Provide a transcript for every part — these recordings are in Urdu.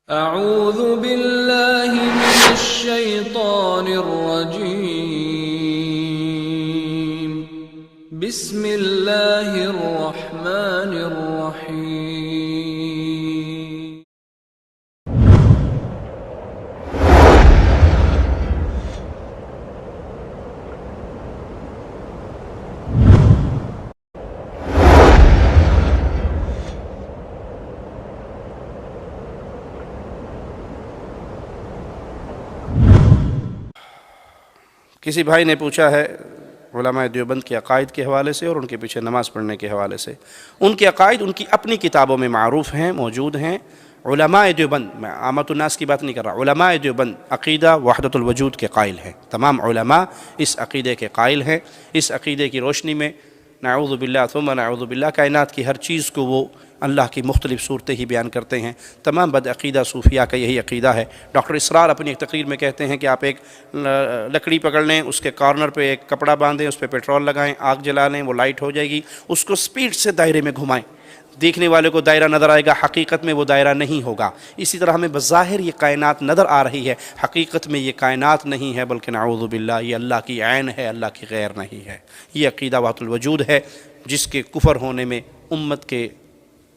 اعوذ باللہ من الشیطان الرجیم بسم اللہ الرحمن الرحیم کسی بھائی نے پوچھا ہے علماء دیوبند کے عقائد کے حوالے سے اور ان کے پیچھے نماز پڑھنے کے حوالے سے۔ ان کے عقائد ان کی اپنی کتابوں میں معروف ہیں، موجود ہیں۔ علماء دیوبند، میں عامت الناس کی بات نہیں کر رہا، علماء دیوبند عقیدہ وحدت الوجود کے قائل ہیں۔ تمام علماء اس عقیدے کے قائل ہیں۔ اس عقیدے کی روشنی میں نعوذ باللہ ثم نعوذ باللہ کائنات کی ہر چیز کو وہ اللہ کی مختلف صورتیں ہی بیان کرتے ہیں۔ تمام بد عقیدہ صوفیاء کا یہی عقیدہ ہے۔ ڈاکٹر اسرار اپنی ایک تقریر میں کہتے ہیں کہ آپ ایک لکڑی پکڑ لیں، اس کے کارنر پہ ایک کپڑا باندھیں، اس پہ پیٹرول لگائیں، آگ جلا لیں، وہ لائٹ ہو جائے گی، اس کو سپیڈ سے دائرے میں گھمائیں، دیکھنے والے کو دائرہ نظر آئے گا، حقیقت میں وہ دائرہ نہیں ہوگا۔ اسی طرح ہمیں بظاہر یہ کائنات نظر آ رہی ہے، حقیقت میں یہ کائنات نہیں ہے، بلکہ نعوذ باللہ یہ اللہ کی عین ہے، اللہ کی غیر نہیں ہے۔ یہ عقیدہ وحدت الوجود ہے، جس کے کفر ہونے میں امت کے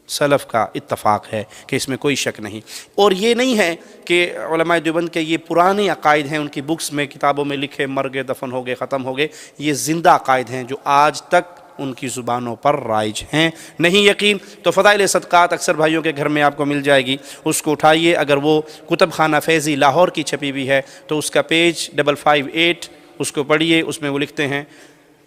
سلف کا اتفاق ہے کہ اس میں کوئی شک نہیں۔ اور یہ نہیں ہے کہ علماء دیوبند کے یہ پرانے عقائد ہیں، ان کی بکس میں کتابوں میں لکھے، مر گئے، دفن ہو گئے، ختم ہو گئے۔ یہ زندہ عقائد ہیں جو آج تک ان کی زبانوں پر رائج ہیں۔ نہیں یقین تو فضائل صدقات اکثر بھائیوں کے گھر میں آپ کو مل جائے گی، اس کو اٹھائیے۔ اگر وہ کتب خانہ فیضی لاہور کی چھپی ہوئی ہے تو اس کا پیج 558 اس کو پڑھیے۔ اس میں وہ لکھتے ہیں،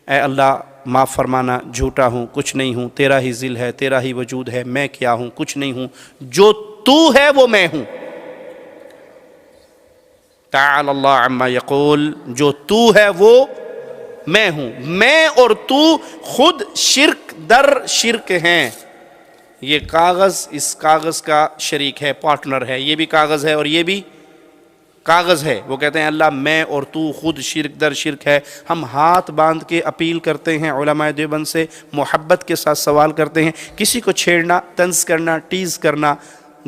اے اللہ معاف فرمانا، جھوٹا ہوں، کچھ نہیں ہوں، تیرا ہی ذل ہے، تیرا ہی وجود ہے، میں کیا ہوں، کچھ نہیں ہوں، جو تو ہے وہ میں ہوں۔ تعالی اللہ عما یقول، جو تو ہے وہ میں ہوں۔ میں اور تو خود شرک در شرک ہیں۔ یہ کاغذ اس کاغذ کا شریک ہے، پارٹنر ہے، یہ بھی کاغذ ہے اور یہ بھی کاغذ ہے۔ وہ کہتے ہیں اللہ میں اور تو خود شرک در شرک ہے۔ ہم ہاتھ باندھ کے اپیل کرتے ہیں علماء دیوبند سے، محبت کے ساتھ سوال کرتے ہیں۔ کسی کو چھیڑنا، طنز کرنا، ٹیز کرنا،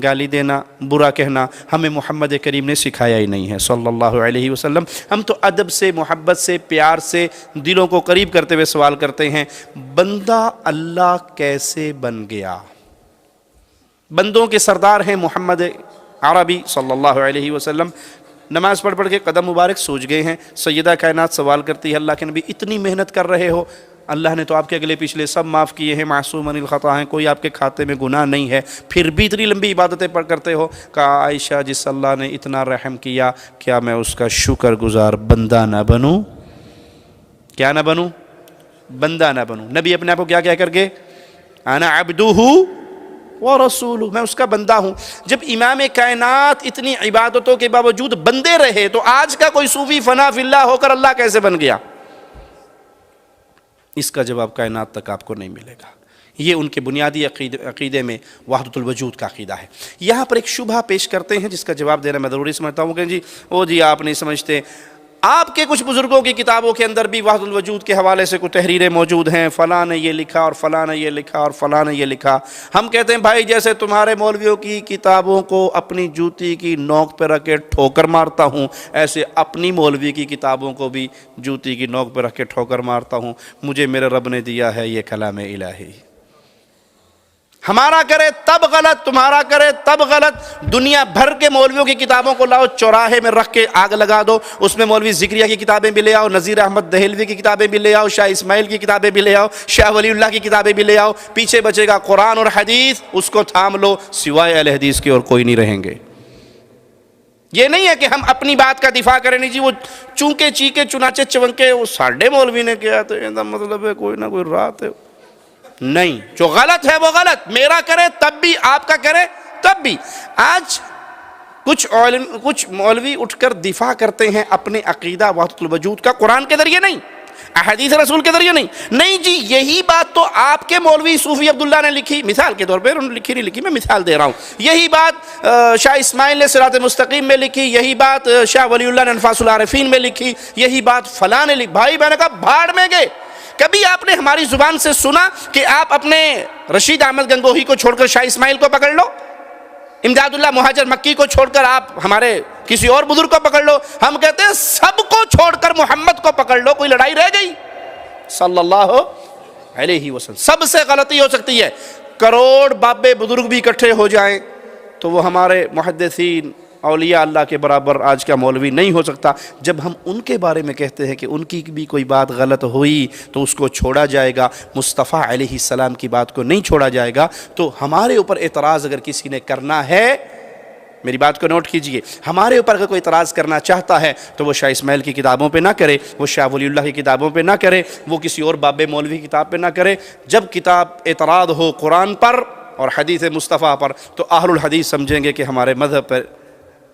گالی دینا، برا کہنا ہمیں محمد کریم نے سکھایا ہی نہیں ہے صلی اللہ علیہ وسلم۔ ہم تو ادب سے، محبت سے، پیار سے، دلوں کو قریب کرتے ہوئے سوال کرتے ہیں، بندہ اللہ کیسے بن گیا؟ بندوں کے سردار ہیں محمد عربی صلی اللہ علیہ وسلم۔ نماز پڑھ پڑھ کے قدم مبارک سوج گئے ہیں۔ سیدہ کائنات سوال کرتی ہے، اللہ کے نبی اتنی محنت کر رہے ہو، اللہ نے تو آپ کے اگلے پچھلے سب معاف کیے ہیں، معصوم عن الخطا ہیں، کوئی آپ کے کھاتے میں گناہ نہیں ہے، پھر بھی اتنی لمبی عبادتیں پڑھ کرتے ہو؟ کہا عائشہ جس اللہ نے اتنا رحم کیا، کیا میں اس کا شکر گزار بندہ نہ بنوں؟ کیا نہ بنوں؟ بندہ نہ بنوں۔ نبی اپنے آپ کو کیا کہہ کر کے، انا عبدہ ورسولہ، میں اس کا بندہ ہوں۔ جب امام کائنات اتنی عبادتوں کے باوجود بندے رہے تو آج کا کوئی صوفی فنا فی اللہ ہو کر اللہ کیسے بن گیا؟ اس کا جواب کائنات تک آپ کو نہیں ملے گا۔ یہ ان کے بنیادی عقیدے میں وحدت الوجود کا عقیدہ ہے۔ یہاں پر ایک شبہ پیش کرتے ہیں جس کا جواب دینا میں ضروری سمجھتا ہوں کہ جی آپ نہیں سمجھتے، آپ کے کچھ بزرگوں کی کتابوں کے اندر بھی وحدت الوجود کے حوالے سے کچھ تحریریں موجود ہیں، فلاں نے یہ لکھا اور فلاں نے یہ لکھا اور فلاں نے یہ لکھا۔ ہم کہتے ہیں بھائی جیسے تمہارے مولویوں کی کتابوں کو اپنی جوتی کی نوک پہ رکھ کے ٹھوکر مارتا ہوں، ایسے اپنی مولوی کی کتابوں کو بھی جوتی کی نوک پہ رکھ کے ٹھوکر مارتا ہوں۔ مجھے میرے رب نے دیا ہے یہ کلام الہی، ہمارا کرے تب غلط، تمہارا کرے تب غلط۔ دنیا بھر کے مولویوں کی کتابوں کو لاؤ، چوراہے میں رکھ کے آگ لگا دو، اس میں مولوی ذکریہ کی کتابیں بھی لے آؤ، نذیر احمد دہلوی کی کتابیں بھی لے آؤ، شاہ اسماعیل کی کتابیں بھی لے آؤ، شاہ ولی اللہ کی کتابیں بھی لے آؤ، پیچھے بچے گا قرآن اور حدیث، اس کو تھام لو، سوائے اہل حدیث کے اور کوئی نہیں رہیں گے۔ یہ نہیں ہے کہ ہم اپنی بات کا دفاع کریں، نہیں جی وہ چونکے چیکے چنانچہ چونکے وہ ساڑھے مولوی نے کیا تو یہ مطلب ہے کوئی نہ کوئی رات ہے۔ نہیں، جو غلط ہے وہ غلط، میرا کرے تب بھی، آپ کا کرے تب بھی۔ آج کچھ مولوی اٹھ کر دفاع کرتے ہیں اپنے عقیدہ وحدت الوجود کا، قرآن کے ذریعے نہیں، احادیث رسول کے ذریعے نہیں جی یہی بات تو آپ کے مولوی صوفی عبداللہ نے لکھی، مثال کے طور پہ انہوں نے لکھی نہیں لکھی، میں مثال دے رہا ہوں۔ یہی بات شاہ اسماعیل نے صراط مستقیم میں لکھی، یہی بات شاہ ولی اللہ نے انفاس العارفین میں لکھی، یہی بات فلاں نے لکھی۔ بھائی میں نے کہا بھاڑ میں گئے، کبھی آپ نے ہماری زبان سے سنا کہ آپ اپنے رشید احمد گنگوہی کو چھوڑ کر شاہ اسماعیل کو پکڑ لو؟ امداد اللہ مہاجر مکی کو چھوڑ کر آپ ہمارے کسی اور بزرگ کو پکڑ لو. ہم کہتے ہیں سب کو چھوڑ کر محمد کو پکڑ لو, کوئی لڑائی رہ گئی صلی اللہ علیہ وسلم. سب سے غلطی ہو سکتی ہے. کروڑ بابے بزرگ بھی اکٹھے ہو جائیں تو وہ ہمارے محدثین اولیاء اللہ کے برابر آج کا مولوی نہیں ہو سکتا. جب ہم ان کے بارے میں کہتے ہیں کہ ان کی بھی کوئی بات غلط ہوئی تو اس کو چھوڑا جائے گا, مصطفیٰ علیہ السلام کی بات کو نہیں چھوڑا جائے گا, تو ہمارے اوپر اعتراض اگر کسی نے کرنا ہے, میری بات کو نوٹ کیجئے, ہمارے اوپر اگر کوئی اعتراض کرنا چاہتا ہے تو وہ شاہ اسماعیل کی کتابوں پہ نہ کرے, وہ شاہ ولی اللہ کی کتابوں پہ نہ کرے, وہ کسی اور باب مولوی کی کتاب پہ نہ کرے. جب کتاب اعتراض ہو قرآن پر اور حدیث مصطفیٰ پر تو اہل الحدیث سمجھیں گے کہ ہمارے مذہب پر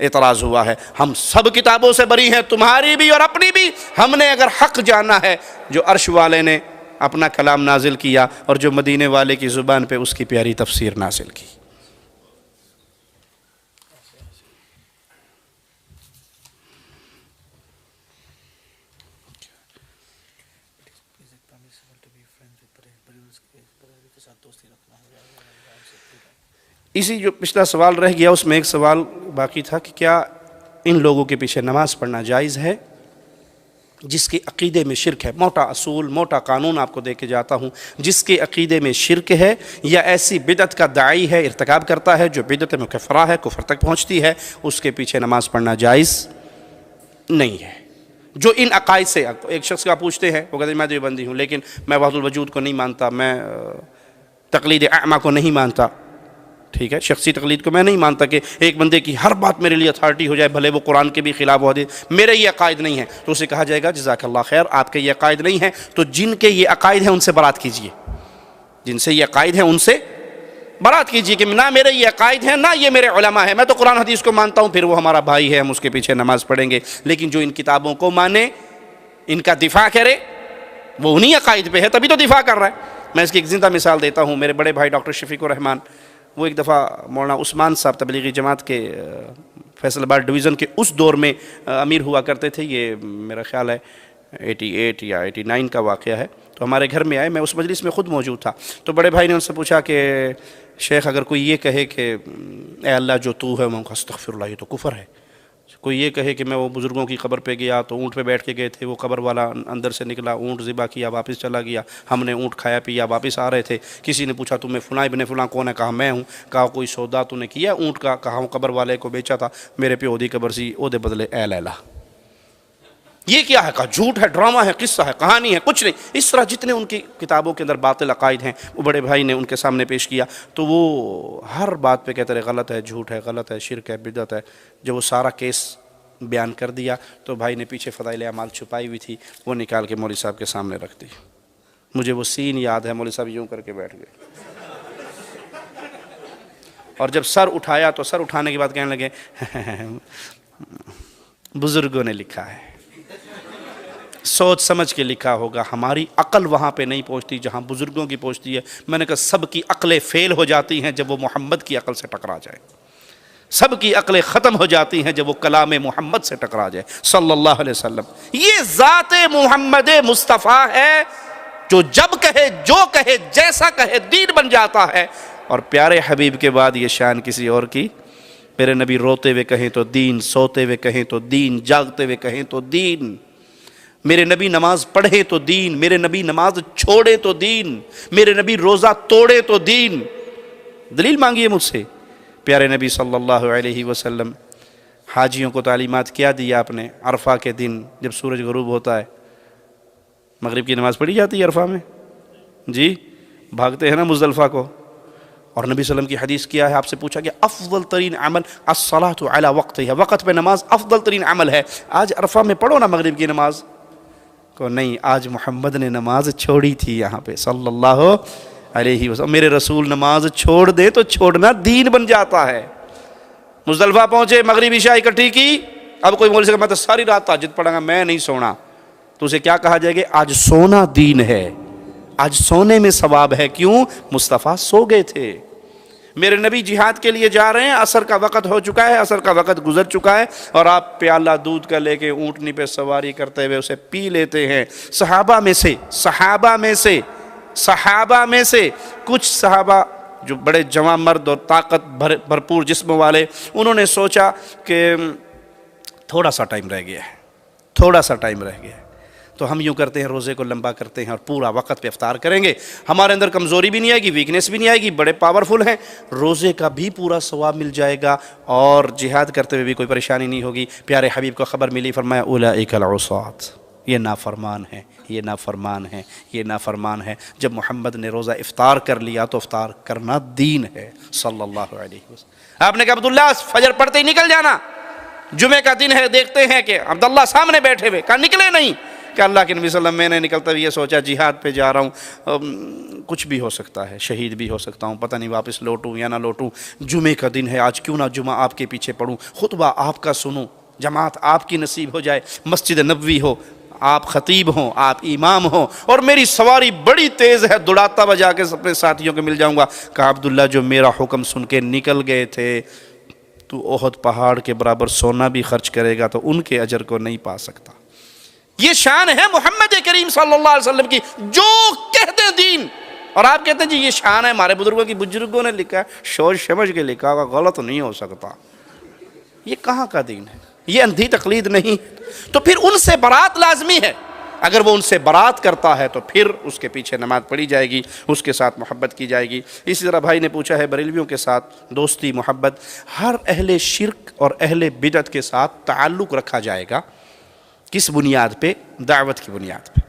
اعتراض ہوا ہے. ہم سب کتابوں سے بری ہیں, تمہاری بھی اور اپنی بھی. ہم نے اگر حق جانا ہے, جو عرش والے نے اپنا کلام نازل کیا اور جو مدینے والے کی زبان پہ اس کی پیاری تفسیر نازل کی. اسی جو پچھلا سوال رہ گیا اس میں ایک سوال باقی تھا کہ کیا ان لوگوں کے پیچھے نماز پڑھنا جائز ہے جس کے عقیدے میں شرک ہے. موٹا اصول, موٹا قانون آپ کو دے کے جاتا ہوں. جس کے عقیدے میں شرک ہے یا ایسی بدعت کا داعی ہے, ارتکاب کرتا ہے جو بدعت مکفرہ ہے, کفر تک پہنچتی ہے, اس کے پیچھے نماز پڑھنا جائز نہیں ہے. جو ان عقائد سے, ایک شخص کا پوچھتے ہیں, وہ کہتے ہیں میں دیوبندی ہوں لیکن میں وحدت الوجود کو نہیں مانتا, میں تقلید اعمیٰ کو نہیں مانتا. ٹھیک ہے, شخصی تقلید کو میں نہیں مانتا کہ ایک بندے کی ہر بات میرے لیے اتھارٹی ہو جائے, بھلے وہ قرآن کے بھی خلاف ہو دے, میرے یہ عقائد نہیں ہیں. تو اسے کہا جائے گا جزاک اللہ خیر, آپ کے یہ عقائد نہیں ہیں, تو جن کے یہ عقائد ہیں ان سے برات کیجئے. جن سے یہ عقائد ہیں ان سے برات کیجئے کہ نہ میرے یہ عقائد ہیں نہ یہ میرے علماء ہیں, میں تو قرآن حدیث کو مانتا ہوں, پھر وہ ہمارا بھائی ہے, ہم اس کے پیچھے نماز پڑھیں گے. لیکن جو ان کتابوں کو مانے, ان کا دفاع کرے, وہ انہی عقائد پہ ہے تبھی تو دفاع کر رہا ہے. میں اس کی ایک زندہ مثال دیتا ہوں. میرے بڑے بھائی ڈاکٹر شفیق الرحمان, وہ ایک دفعہ مولانا عثمان صاحب تبلیغی جماعت کے فیصل آباد ڈویژن کے اس دور میں امیر ہوا کرتے تھے. یہ میرا خیال ہے 88 یا 89 کا واقعہ ہے. تو ہمارے گھر میں آئے, میں اس مجلس میں خود موجود تھا. تو بڑے بھائی نے ان سے پوچھا کہ شیخ اگر کوئی یہ کہے کہ اے اللہ جو تو ہے, میں کہا استغفر اللہ, یہ تو کفر ہے. کوئی یہ کہے کہ میں وہ بزرگوں کی قبر پہ گیا تو اونٹ پہ بیٹھ کے گئے تھے, وہ قبر والا اندر سے نکلا, اونٹ ذبح کیا, واپس چلا گیا, ہم نے اونٹ کھایا پیا, واپس آ رہے تھے. کسی نے پوچھا تمہیں فلاں ابن فلاں کون ہے, کہا میں ہوں. کہا کوئی سودا تو نے کیا اونٹ کا, کہا ہوں قبر والے کو بیچا تھا, میرے پہ اودی قبر سی, اودے بدلے اے لیلا. یہ کیا ہے, کہا جھوٹ ہے, ڈرامہ ہے, قصہ ہے, کہانی ہے, کچھ نہیں. اس طرح جتنے ان کی کتابوں کے اندر باطل عقائد ہیں وہ بڑے بھائی نے ان کے سامنے پیش کیا. تو وہ ہر بات پہ کہتے رہے غلط ہے, جھوٹ ہے, غلط ہے, شرک ہے, بدعت ہے. جب وہ سارا کیس بیان کر دیا تو بھائی نے پیچھے فضائل اعمال چھپائی ہوئی تھی, وہ نکال کے مولوی صاحب کے سامنے رکھ دی. مجھے وہ سین یاد ہے, مولوی صاحب یوں کر کے بیٹھ گئے, اور جب سر اٹھایا تو سر اٹھانے کے بعد کہنے لگے بزرگوں نے لکھا ہے, سوچ سمجھ کے لکھا ہوگا, ہماری عقل وہاں پہ نہیں پہنچتی جہاں بزرگوں کی پہنچتی ہے. میں نے کہا سب کی عقلیں فیل ہو جاتی ہیں جب وہ محمد کی عقل سے ٹکرا جائے, سب کی عقلیں ختم ہو جاتی ہیں جب وہ کلام محمد سے ٹکرا جائے صلی اللہ علیہ وسلم. یہ ذات محمد مصطفیٰ ہے جو جب کہے, جو کہے, جیسا کہے دین بن جاتا ہے. اور پیارے حبیب کے بعد یہ شان کسی اور کی. میرے نبی روتے ہوئے کہیں تو دین, سوتے ہوئے کہیں تو دین, جاگتے ہوئے کہیں تو دین. میرے نبی نماز پڑھے تو دین, میرے نبی نماز چھوڑے تو دین, میرے نبی روزہ توڑے تو دین. دلیل مانگیے مجھ سے. پیارے نبی صلی اللہ علیہ وسلم حاجیوں کو تعلیمات کیا دیا آپ نے. عرفہ کے دن جب سورج غروب ہوتا ہے, مغرب کی نماز پڑھی جاتی ہے عرفہ میں, جی بھاگتے ہیں نا مزدلفہ کو. اور نبی صلی اللہ علیہ وسلم کی حدیث کیا ہے, آپ سے پوچھا کہ افضل ترین عمل الصلاۃ علی وقتها, وقت پہ نماز افضل ترین عمل ہے. آج عرفہ میں پڑھو نا مغرب کی نماز کو. نہیں, آج محمد نے نماز چھوڑی تھی یہاں پہ صلی اللہ علیہ وسلم. میرے رسول نماز چھوڑ دے تو چھوڑنا دین بن جاتا ہے. مزدلفہ پہنچے, مغرب عشاء اکٹھی کی. اب کوئی مولوی سے کہ میں تو ساری رات تہجد پڑھا گا, میں نہیں سونا, تو اسے کیا کہا جائے گا, آج سونا دین ہے, آج سونے میں ثواب ہے. کیوں؟ مصطفیٰ سو گئے تھے. میرے نبی جہاد کے لیے جا رہے ہیں, عصر کا وقت ہو چکا ہے, عصر کا وقت گزر چکا ہے, اور آپ پیالہ دودھ کا لے کے اونٹنی پہ سواری کرتے ہوئے اسے پی لیتے ہیں. صحابہ میں سے کچھ صحابہ جو بڑے جوان مرد اور طاقت بھرپور جسم والے، انہوں نے سوچا کہ تھوڑا سا ٹائم رہ گیا ہے، تھوڑا سا ٹائم رہ گیا ہے، تو ہم یوں کرتے ہیں روزے کو لمبا کرتے ہیں اور پورا وقت پہ افطار کریں گے، ہمارے اندر کمزوری بھی نہیں آئے گی، ویکنیس بھی نہیں آئے گی، بڑے پاورفل ہیں، روزے کا بھی پورا ثواب مل جائے گا اور جہاد کرتے ہوئے بھی کوئی پریشانی نہیں ہوگی۔ پیارے حبیب کو خبر ملی، فرمایا اولئک العصاۃ، یہ نافرمان ہے، یہ نافرمان ہے، یہ نافرمان ہے۔ جب محمد نے روزہ افطار کر لیا تو افطار کرنا دین ہے صلی اللہ علیہ وسلم۔ آپ نے کہا عبداللہ فجر پڑھتے ہی نکل جانا، جمعے کا دن ہے، دیکھتے ہیں کہ عبداللہ سامنے بیٹھے ہوئے، کہا نکلے نہیں، کہ اللہ کے نبی صلی اللہ علیہ وسلم میں نے نکلتا ہوئے یہ سوچا جہاد پہ جا رہا ہوں، کچھ بھی ہو سکتا ہے، شہید بھی ہو سکتا ہوں، پتہ نہیں واپس لوٹوں یا نہ لوٹوں، جمعے کا دن ہے، آج کیوں نہ جمعہ آپ کے پیچھے پڑھوں، خطبہ آپ کا سنوں، جماعت آپ کی نصیب ہو جائے، مسجد نبوی ہو، آپ خطیب ہوں، آپ امام ہوں، اور میری سواری بڑی تیز ہے، دوڑاتا بجا کے اپنے ساتھیوں کے مل جاؤں گا۔ کہا عبداللہ جو میرا حکم سن کے نکل گئے تھے، تو احد پہاڑ کے برابر سونا بھی خرچ کرے گا تو ان کے اجر کو نہیں پا سکتا۔ یہ شان ہے محمد کریم صلی اللہ علیہ وسلم کی، جو کہتے ہیں دین، اور آپ کہتے ہیں جی یہ شان ہے ہمارے بزرگوں نے لکھا ہے، سوچ سمجھ کے لکھا ہوگا، غلط نہیں ہو سکتا۔ یہ کہاں کا دین ہے؟ یہ اندھی تقلید نہیں۔ تو پھر ان سے برات لازمی ہے، اگر وہ ان سے برات کرتا ہے تو پھر اس کے پیچھے نماز پڑھی جائے گی، اس کے ساتھ محبت کی جائے گی۔ اسی طرح بھائی نے پوچھا ہے بریلویوں کے ساتھ دوستی محبت، ہر اہل شرک اور اہل بدعت کے ساتھ تعلق رکھا جائے گا، کس بنیاد پہ؟ دعوت کی بنیاد پہ۔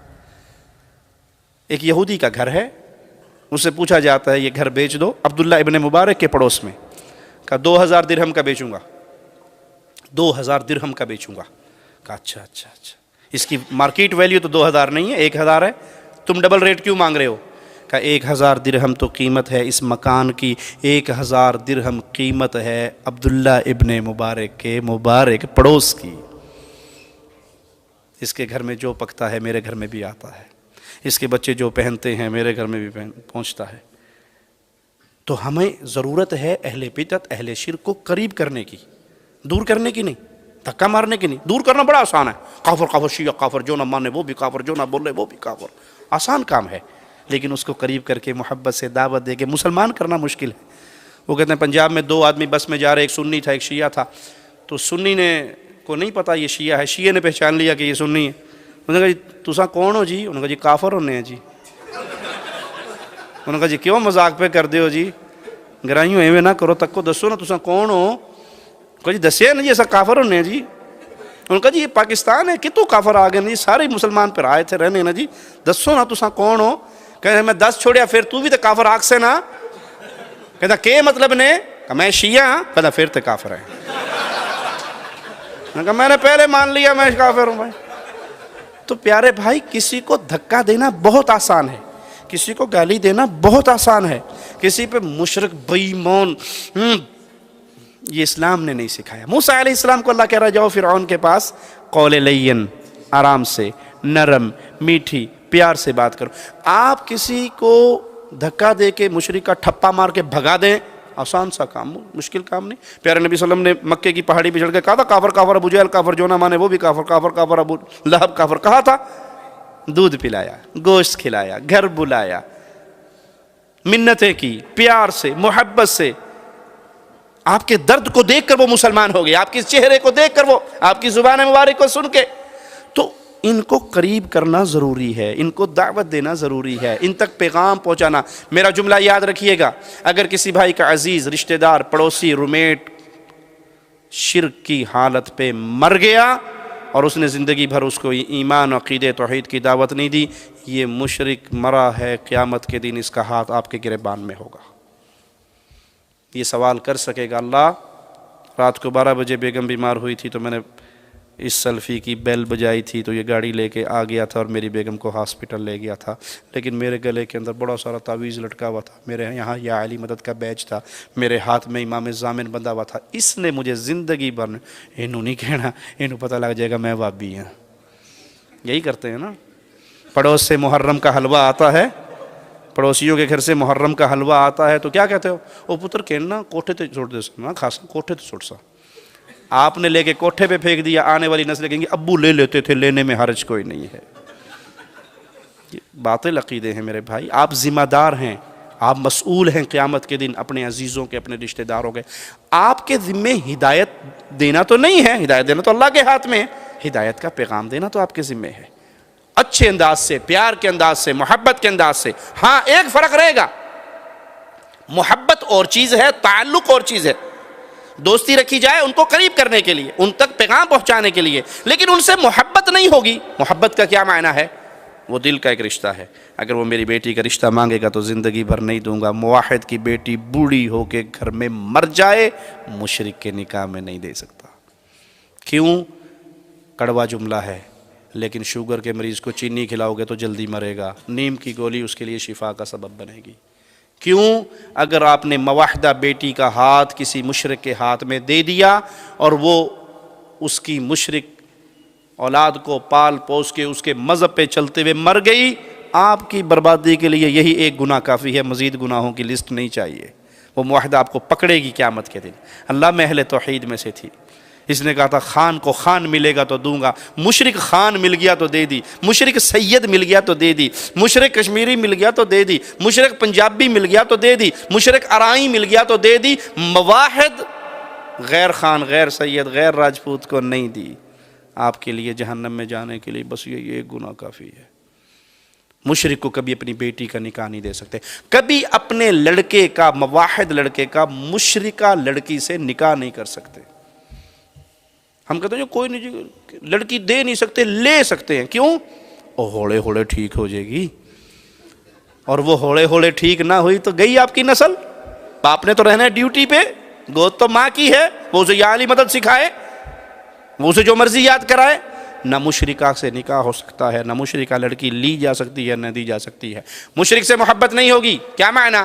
ایک یہودی کا گھر ہے، اس سے پوچھا جاتا ہے یہ گھر بیچ دو، عبداللہ ابن مبارک کے پڑوس میں، کہا 2000 درہم کا بیچوں گا، 2000 درہم کا بیچوں گا۔ کہا اچھا اچھا اچھا، اس کی مارکیٹ ویلیو تو 2000 نہیں ہے، 1000 ہے، تم ڈبل ریٹ کیوں مانگ رہے ہو؟ کہا 1000 درہم تو قیمت ہے اس مکان کی، 1000 درہم قیمت ہے عبداللہ ابن مبارک کے مبارک پڑوس کی۔ اس کے گھر میں جو پکتا ہے میرے گھر میں بھی آتا ہے، اس کے بچے جو پہنتے ہیں میرے گھر میں بھی پہنچتا ہے۔ تو ہمیں ضرورت ہے اہل بدعت اہل شرک کو قریب کرنے کی، دور کرنے کی نہیں، دھکا مارنے کی نہیں۔ دور کرنا بڑا آسان ہے، کافر کافر شیعہ کافر، جو نہ مانے وہ بھی کافر، جو نہ بولے وہ بھی کافر، آسان کام ہے، لیکن اس کو قریب کر کے محبت سے دعوت دے کے مسلمان کرنا مشکل ہے۔ وہ کہتے ہیں پنجاب میں 2 آدمی بس میں جا رہے، ایک سنی تھا ایک شیعہ تھا، تو سنی نے کو نہیں پتا یہ شیعہ ہے، شیعہ نے پہچان لیا کہ یہ سنی ہے، انہوں نے کہا جی تساں کون ہو جی؟ انہوں نے کہا جی کافر ہونے ہیں جی۔ انہوں نے کہا جی کیوں مذاق پہ کر دے ہو جی، گرائیوں ایویں نہ کرو، تک کو دسو نا تساں کون ہو؟ کہا جی دسیا نا جی ایسا کافر ہونے ہیں جی۔ انہوں نے کہا جی یہ پاکستان ہے، کتوں کافر آ گئے نا جی، سارے مسلمان پھر آئے تھے رہنے نا جی، دسو نا تساں کون ہو؟ کہتے میں 10 چھوڑیا پھر تو بھی تو کافر آگ سے نا۔ کہتا کہ مطلب نے؟ کہا میں شیعہ ہاں۔ کہتا پھر تو کافر ہے۔ کہا میں نے پہلے مان لیا میں کافر ہوں بھائی۔ تو پیارے بھائی کسی کو دھکا دینا بہت آسان ہے، کسی کو گالی دینا بہت آسان ہے، کسی پہ مشرک بے ایمان، یہ اسلام نے نہیں سکھایا۔ موسیٰ علیہ السلام کو اللہ کہہ رہا جاؤ فرعون کے پاس، قول لین، آرام سے، نرم، میٹھی، پیار سے بات کرو۔ آپ کسی کو دھکا دے کے مشرک کا ٹھپا مار کے بھگا دیں، آسان سا کام، مشکل کام نہیں۔ پیارے نبی صلی اللہ علیہ وسلم نے مکے کی پہاڑی پہ چڑھ کے کہا تھا کافر کافر ابو جہل کافر، جو نہ مانے وہ بھی کافر، کافر کافر ابو لہب کافر، کہا تھا، دودھ پلایا، گوشت کھلایا، گھر بلایا، منتیں کی، پیار سے، محبت سے۔ آپ کے درد کو دیکھ کر وہ مسلمان ہو گئے، آپ کے چہرے کو دیکھ کر وہ، آپ کی زبان مبارک کو سن کے۔ تو ان کو قریب کرنا ضروری ہے، ان کو دعوت دینا ضروری ہے، ان تک پیغام پہنچانا۔ میرا جملہ یاد رکھیے گا، اگر کسی بھائی کا عزیز، رشتہ دار، پڑوسی، رومیٹ شرک کی حالت پہ مر گیا اور اس نے زندگی بھر اس کو ایمان، عقیدے، توحید کی دعوت نہیں دی، یہ مشرک مرا ہے، قیامت کے دن اس کا ہاتھ آپ کے گریبان میں ہوگا۔ یہ سوال کر سکے گا اللہ، رات کو 12 بجے بیگم بیمار ہوئی تھی تو میں نے اس سیلفی کی بیل بجائی تھی تو یہ گاڑی لے کے آ گیا تھا اور میری بیگم کو ہاسپٹل لے گیا تھا، لیکن میرے گلے کے اندر بڑا سارا تعویذ لٹکا ہوا تھا، میرے یہاں یا علی مدد کا بیج تھا، میرے ہاتھ میں امام ضامن بندھا ہوا تھا، اس نے مجھے زندگی بھر، انہوں نہیں کہنا، انہوں پتہ لگ جائے گا میں وابی ہوں۔ یہی کرتے ہیں نا، پڑوس سے محرم کا حلوہ آتا ہے، پڑوسیوں کے گھر سے محرم کا حلوہ آتا ہے تو کیا کہتے ہو؟ او پتر کہنا کوٹھے تے چھوڑ دے سا، خاصا کوٹھے تے چھوڑ سا۔ آپ نے لے کے کوٹھے پہ پھینک دیا، آنے والی نسلیں کہیں گی ابو لے لیتے تھے، لینے میں حرج کوئی نہیں ہے۔ یہ باطل عقیدے ہیں میرے بھائی، آپ ذمہ دار ہیں، آپ مسئول ہیں قیامت کے دن اپنے عزیزوں کے، اپنے رشتہ داروں کے. آپ کے ذمے ہدایت دینا تو نہیں ہے، ہدایت دینا تو اللہ کے ہاتھ میں ہے، ہدایت کا پیغام دینا تو آپ کے ذمے ہے، اچھے انداز سے، پیار کے انداز سے، محبت کے انداز سے. ہاں ایک فرق رہے گا، محبت اور چیز ہے، تعلق اور چیز ہے. دوستی رکھی جائے ان کو قریب کرنے کے لیے، ان تک پیغام پہنچانے کے لیے، لیکن ان سے محبت نہیں ہوگی. محبت کا کیا معنی ہے؟ وہ دل کا ایک رشتہ ہے. اگر وہ میری بیٹی کا رشتہ مانگے گا تو زندگی بھر نہیں دوں گا. موحد کی بیٹی بوڑھی ہو کے گھر میں مر جائے، مشرک کے نکاح میں نہیں دے سکتا. کیوں؟ کڑوا جملہ ہے، لیکن شوگر کے مریض کو چینی کھلاؤ گے تو جلدی مرے گا. نیم کی گولی اس کے لیے شفا کا سبب بنے گی. کیوں؟ اگر آپ نے موحدہ بیٹی کا ہاتھ کسی مشرک کے ہاتھ میں دے دیا اور وہ اس کی مشرک اولاد کو پال پوس کے اس کے مذہب پہ چلتے ہوئے مر گئی، آپ کی بربادی کے لیے یہی ایک گناہ کافی ہے، مزید گناہوں کی لسٹ نہیں چاہیے. وہ موحدہ آپ کو پکڑے گی قیامت کے دن. اللہ میں اہل توحید میں سے تھی، اس نے کہا تھا خان کو خان ملے گا تو دوں گا. مشرک خان مل گیا تو دے دی، مشرک سید مل گیا تو دے دی، مشرک کشمیری مل گیا تو دے دی، مشرک پنجابی مل گیا تو دے دی، مشرک ارائی مل گیا تو دے دی. مواحد غیر خان، غیر سید، غیر راجپوت کو نہیں دی. آپ کے لیے جہنم میں جانے کے لیے بس یہ ایک گناہ کافی ہے. مشرک کو کبھی اپنی بیٹی کا نکاح نہیں دے سکتے، کبھی اپنے لڑکے کا، مواحد لڑکے کا مشرکہ لڑکی سے نکاح نہیں کر سکتے. ہم کہتے ہیں جو کوئی نہیں، لڑکی دے نہیں سکتے، لے سکتے ہیں. کیوں؟ وہ ہولے ہولے ٹھیک ہو جائے گی، اور وہ ہولے ہولے ٹھیک نہ ہوئی تو گئی آپ کی نسل. باپ نے تو رہنا ہے ڈیوٹی پہ، گود تو ماں کی ہے، وہ اسے یا علی مدد سکھائے، وہ اسے جو مرضی یاد کرائے. نہ مشرکہ سے نکاح ہو سکتا ہے، نہ مشرکہ لڑکی لی جا سکتی ہے، نہ دی جا سکتی ہے. مشرک سے محبت نہیں ہوگی. کیا معنی؟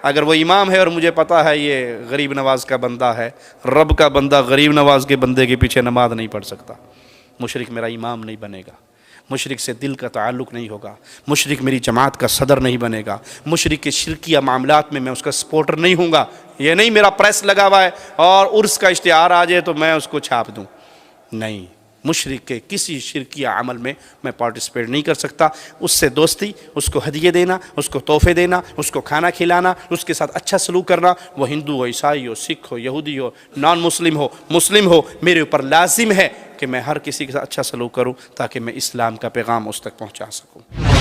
اگر وہ امام ہے اور مجھے پتا ہے یہ غریب نواز کا بندہ ہے، رب کا بندہ غریب نواز کے بندے کے پیچھے نماز نہیں پڑھ سکتا، مشرک میرا امام نہیں بنے گا. مشرک سے دل کا تعلق نہیں ہوگا، مشرک میری جماعت کا صدر نہیں بنے گا، مشرک کے شرکیہ معاملات میں اس کا سپورٹر نہیں ہوں گا. یہ نہیں میرا پریس لگا ہوا ہے اور عرس کا اشتہار آ جائے تو میں اس کو چھاپ دوں. نہیں، مشرک کے کسی شرکیہ عمل میں میں پارٹیسپیٹ نہیں کر سکتا. اس سے دوستی، اس کو ہدیے دینا، اس کو تحفے دینا، اس کو کھانا کھلانا، اس کے ساتھ اچھا سلوک کرنا، وہ ہندو ہو، عیسائی ہو، سکھ ہو، یہودی ہو، نان مسلم ہو، مسلم ہو، میرے اوپر لازم ہے کہ میں ہر کسی کے ساتھ اچھا سلوک کروں تاکہ میں اسلام کا پیغام اس تک پہنچا سکوں.